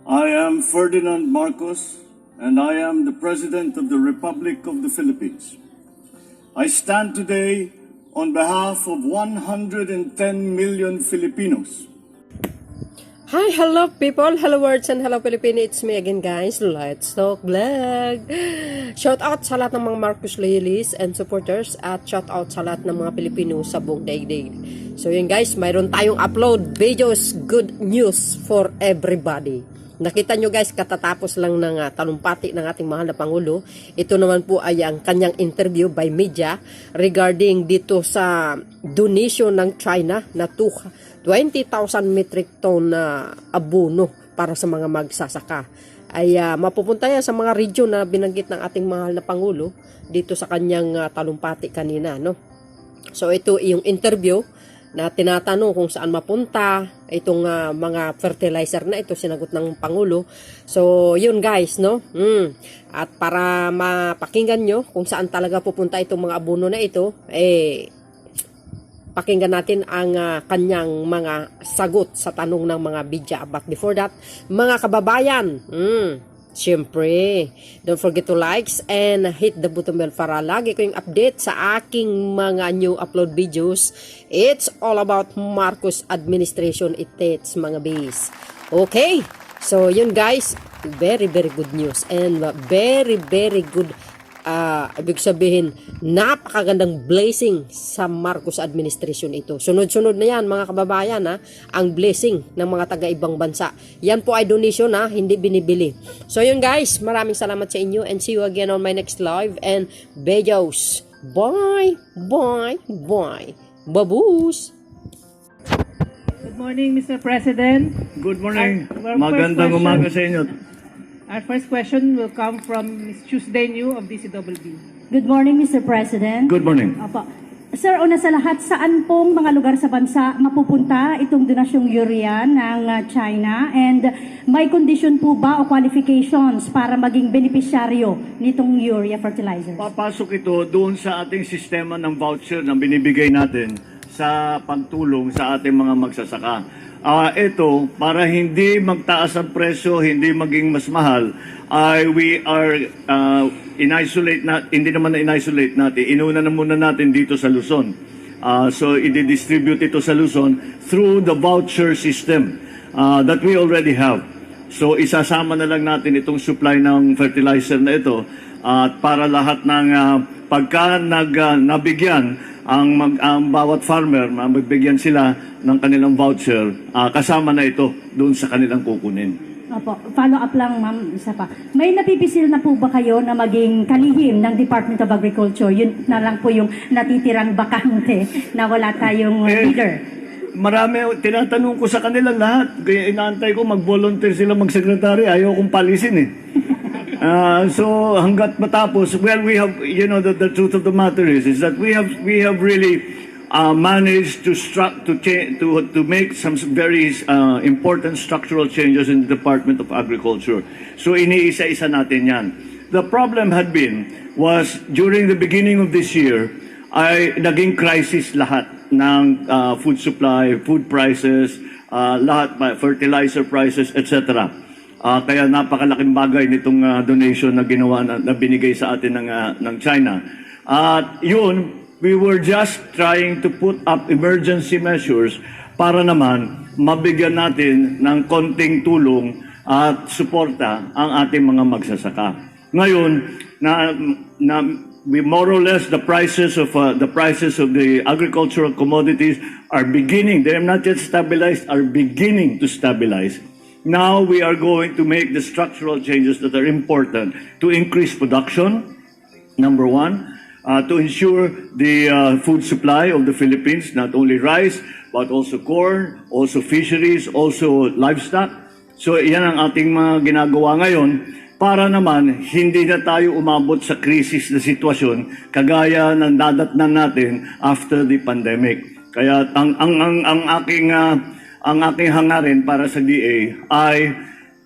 I am Ferdinand Marcos, and I am the President of the Republic of the Philippines. I stand today on behalf of 110 million Filipinos. Hi, hello people, hello words and hello Philippines. It's me again guys, Let's Talk Vlog. Shout out sa lahat ng mga Marcos loyalists and supporters at shout out sa lahat ng mga Pilipino sa buong daigdig. So yun guys, mayroon tayong upload videos, good news for everybody. Nakita nyo guys, katatapos lang ng talumpati ng ating mahal na Pangulo. Ito naman po ay ang kanyang interview by media regarding dito sa donation ng China na 20,000 metric ton na abono para sa mga magsasaka. Ay mapupunta yan sa mga region na binanggit ng ating mahal na Pangulo dito sa kanyang talumpati kanina. No? So ito yung interview na tinatanong kung saan mapunta itong mga fertilizer na ito, sinagot ng Pangulo. So yun guys, no? At para mapakinggan nyo kung saan talaga pupunta itong mga abono na ito, pakinggan natin ang kanyang mga sagot sa tanong ng mga bidya. But before that, mga kababayan, siyempre, don't forget to likes and hit the button bell para lagi ko yung update sa aking mga new upload videos. It's all about Marcos administration, it's mga bis. Okay, so yun guys, very good news and very good ibig sabihin, napakagandang blessing sa Marcos administration ito. Sunod-sunod na yan mga kababayan ang blessing ng mga taga-ibang bansa. Yan po ay donation hindi binibili. So yun guys, maraming salamat sa inyo and see you again on my next live and videos. Bye! Babush! Good morning, Mr. President. Good morning. Our Magandang first umaga question- sa inyo. Our first question will come from Ms. Tuesday New of DCWB. Good morning, Mr. President. Good morning. Opo. Sir, una sa lahat, saan pong mga lugar sa bansa mapupunta itong donasyong urea ng China? And may condition po ba o qualifications para maging beneficiaryo nitong urea fertilizer? Papasok ito doon sa ating sistema ng voucher na binibigay natin sa pagtulong sa ating mga magsasaka. Ito, para hindi magtaas ang presyo, hindi maging mas mahal, we are hindi naman in-isolate natin. Inuna na muna natin dito sa Luzon. So, i-distribute ito sa Luzon through the voucher system that we already have. So, isasama na lang natin itong supply ng fertilizer na ito at para lahat ng pagka nabigyan ang bawat farmer, magbigyan sila ng kanilang voucher, kasama na ito doon sa kanilang kukunin. Opo. Follow up lang, ma'am, isa pa. May napipisil na po ba kayo na maging kalihim ng Department of Agriculture? Yun na lang po yung natitirang bakante na wala tayong leader. Marami, tinatanong ko sa kanila lahat. Kaya inaantay ko mag-volunteer sila mag-secretary. Ayaw kong palisin So hanggat matapos, well, we have, the truth of the matter is that we have really managed to make some very important structural changes in the Department of Agriculture. So iniisa-isa natin yan. The problem was during the beginning of this year, ay naging crisis lahat ng food supply, food prices, lahat, fertilizer prices, etc. Kaya napakalaking bagay nitong donation na ginawa na binigay sa atin ng China. At yun, we were just trying to put up emergency measures para naman mabigyan natin ng konting tulong at suporta ang ating mga magsasaka. Ngayon, we more or less the prices of the agricultural commodities are beginning. They are not yet stabilized, are beginning to stabilize. Now we are going to make the structural changes that are important to increase production, number one, to ensure the food supply of the Philippines, not only rice, but also corn, also fisheries, also livestock. So yan ang ating mga ginagawa ngayon para naman hindi na tayo umabot sa krisis na sitwasyon kagaya ng dadatnan natin after the pandemic. Kaya ang aking hangarin para sa DA ay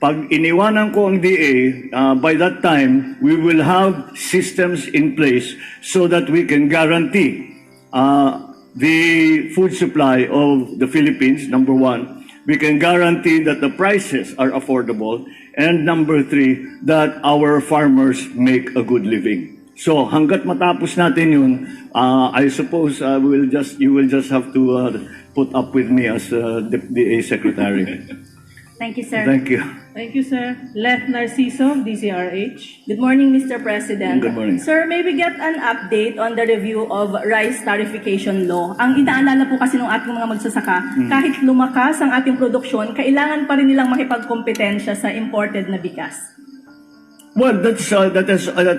pag iniwanan ko ang DA, by that time, we will have systems in place so that we can guarantee the food supply of the Philippines, number one. we can guarantee that the prices are affordable, and number 3, that our farmers make a good living. So hanggat matapos natin yun, I suppose you will just have to put up with me as DA Secretary. Thank you, sir. Thank you. Thank you, sir. Left Narciso, DCRH. Good morning, Mr. President. Good morning. Sir, may we get an update on the review of rice tarification law? Ang inaalala po kasi ng ating mga magsasaka, kahit lumakas ang ating produksyon, kailangan pa rin nilang makipagkompetensya sa imported na bigas. Well, that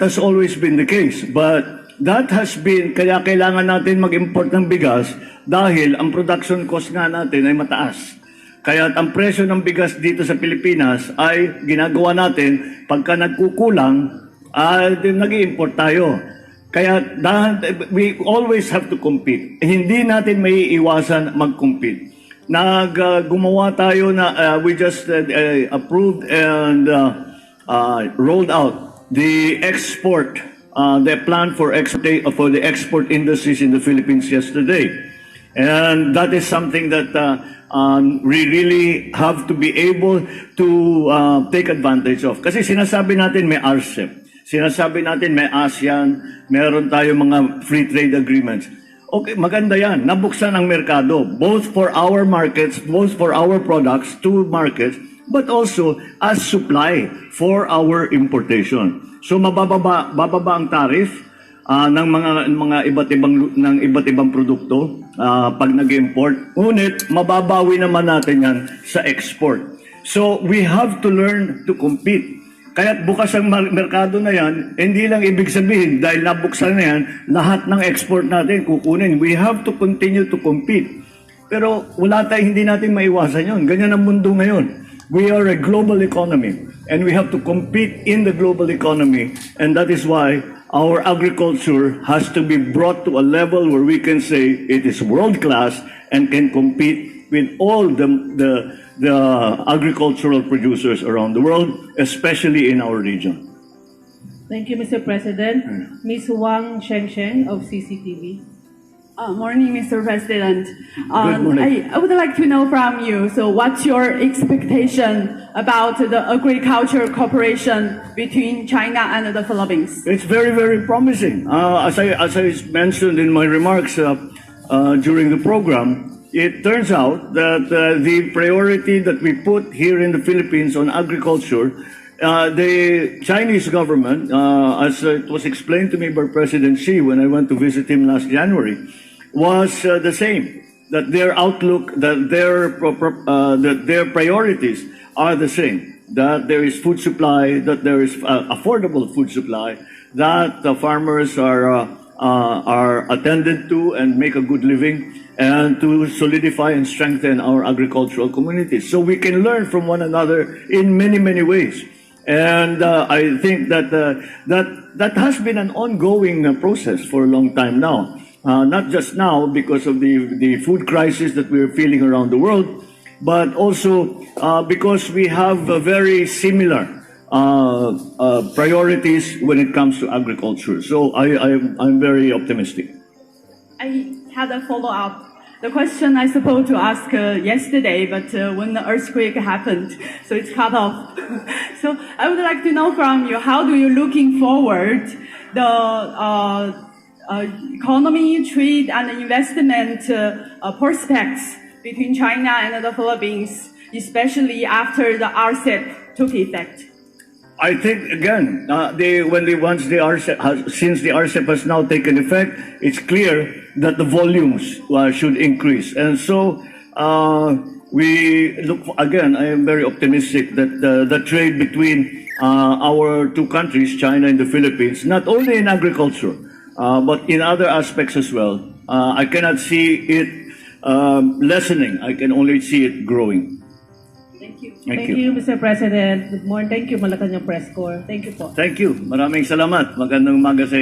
has always been the case, but that has been, kaya kailangan natin mag-import ng bigas dahil ang production cost nga natin ay mataas. Kaya ang presyo ng bigas dito sa Pilipinas ay ginagawa natin pagka nagkukulang, nag-i-import tayo. Kaya we always have to compete. Hindi natin maiiwasan mag-compete. Gumawa tayo na we just approved and rolled out the plan for the export industries in the Philippines yesterday. And that is something that we really have to be able to take advantage of. Kasi sinasabi natin may RCEP, sinasabi natin may ASEAN, meron tayo mga free trade agreements. Okay, maganda yan. Nabuksan ang merkado, both for our markets, both for our products to markets, but also as supply for our importation. So bababa ang tariff ng mga iba't ibang produkto pag nag-import. Ngunit mababawi naman natin yan sa export. So we have to learn to compete. Kaya't bukas ang merkado na yan, hindi lang ibig sabihin dahil nabuksan na yan, lahat ng export natin kukunin. We have to continue to compete. Pero hindi natin maiwasan yun. Ganyan ang mundo ngayon. We are a global economy and we have to compete in the global economy, and that is why our agriculture has to be brought to a level where we can say it is world-class and can compete with all the agricultural producers around the world, especially in our region. Thank you, Mr. President. Ms. Wang Shengsheng of CCTV. Morning, Mr. President. Good morning. I would like to know from you, so what's your expectation about the agriculture cooperation between China and the Philippines? It's very, very promising. As I mentioned in my remarks during the program, it turns out that the priority that we put here in the Philippines on agriculture, the Chinese government, as it was explained to me by President Xi when I went to visit him last January, was the same. That their outlook, that their priorities are the same. That there is food supply, that there is affordable food supply, that the farmers are attended to and make a good living, and to solidify and strengthen our agricultural communities. So we can learn from one another in many, many ways. And I think that that has been an ongoing process for a long time now. Not just now because of the food crisis that we're feeling around the world, but also because we have very similar priorities when it comes to agriculture. So I'm very optimistic. I had a follow-up. The question I supposed to ask yesterday, but when the earthquake happened, so it's cut off. So I would like to know from you, how do you looking forward the economy, trade, and investment prospects between China and the Philippines, especially after the RCEP took effect? I think again, since the RCEP has now taken effect, it's clear that the volumes should increase, and so we look again. I am very optimistic that the trade between our two countries, China and the Philippines, not only in agriculture but in other aspects as well, I cannot see it lessening. I can only see it growing. Thank you, Mr. President. Good morning. Thank you, Malacanang Press Corps. Thank you po. Thank you. Maraming salamat. Magandang umaga sa